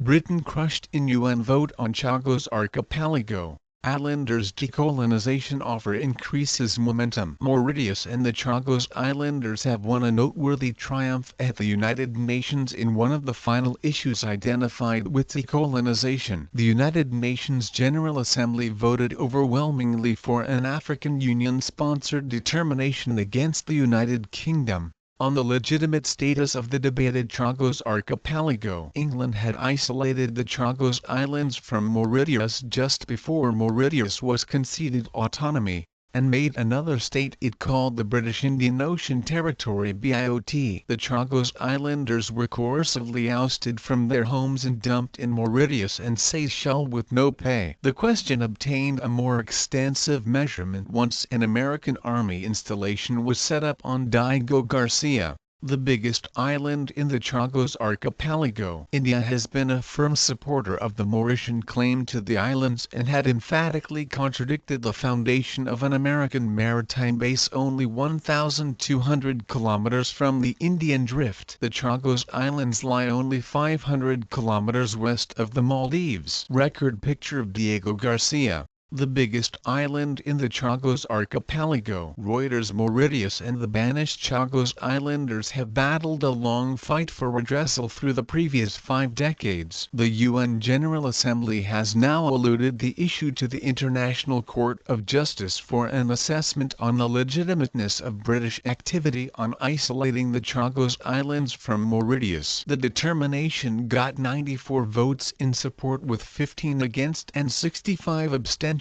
Britain crushed in UN vote on Chagos archipelago. Islanders' decolonisation offer increases momentum. Mauritius and the Chagos Islanders have won a noteworthy triumph at the United Nations in one of the final issues identified with decolonisation. The United Nations General Assembly voted overwhelmingly for an African Union-sponsored determination against the United Kingdom on the legitimate status of the debated Chagos archipelago. England had isolated the Chagos Islands from Mauritius just before Mauritius was conceded autonomy, and made another state it called the British Indian Ocean Territory (BIOT). The Chagos Islanders were coercively ousted from their homes and dumped in Mauritius and Seychelles with no pay. The question obtained a more extensive measurement once an American Army installation was set up on Diego Garcia, the biggest island in the Chagos archipelago. India has been a firm supporter of the Mauritian claim to the islands and had emphatically contradicted the foundation of an American maritime base only 1,200 kilometers from the Indian Drift. The Chagos Islands lie only 500 kilometers west of the Maldives. Record picture of Diego Garcia, the biggest island in the Chagos archipelago. Reuters. Mauritius and the banished Chagos Islanders have battled a long fight for redressal through the previous 5 decades. The UN General Assembly has now alluded the issue to the International Court of Justice for an assessment on the legitimateness of British activity on isolating the Chagos Islands from Mauritius. The determination got 94 votes in support with 15 against and 65 abstentions.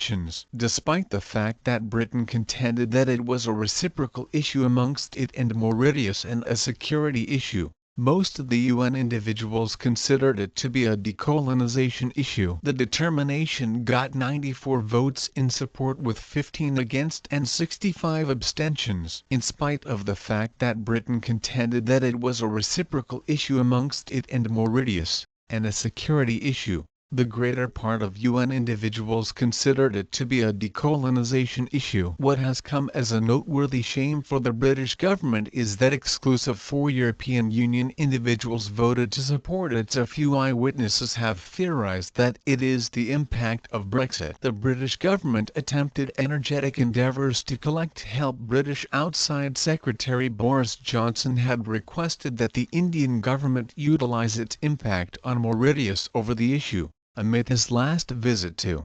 Despite the fact that Britain contended that it was a reciprocal issue amongst it and Mauritius and a security issue, most of the UN individuals considered it to be a decolonisation issue. The determination got 94 votes in support with 15 against and 65 abstentions. In spite of the fact that Britain contended that it was a reciprocal issue amongst it and Mauritius, and a security issue, the greater part of UN individuals considered it to be a decolonisation issue. What has come as a noteworthy shame for the British government is that exclusive 4 European Union individuals voted to support it. A few eyewitnesses have theorized that it is the impact of Brexit. The British government attempted energetic endeavours to collect help. British Outside Secretary Boris Johnson had requested that the Indian government utilise its impact on Mauritius over the issue, amid his last visit to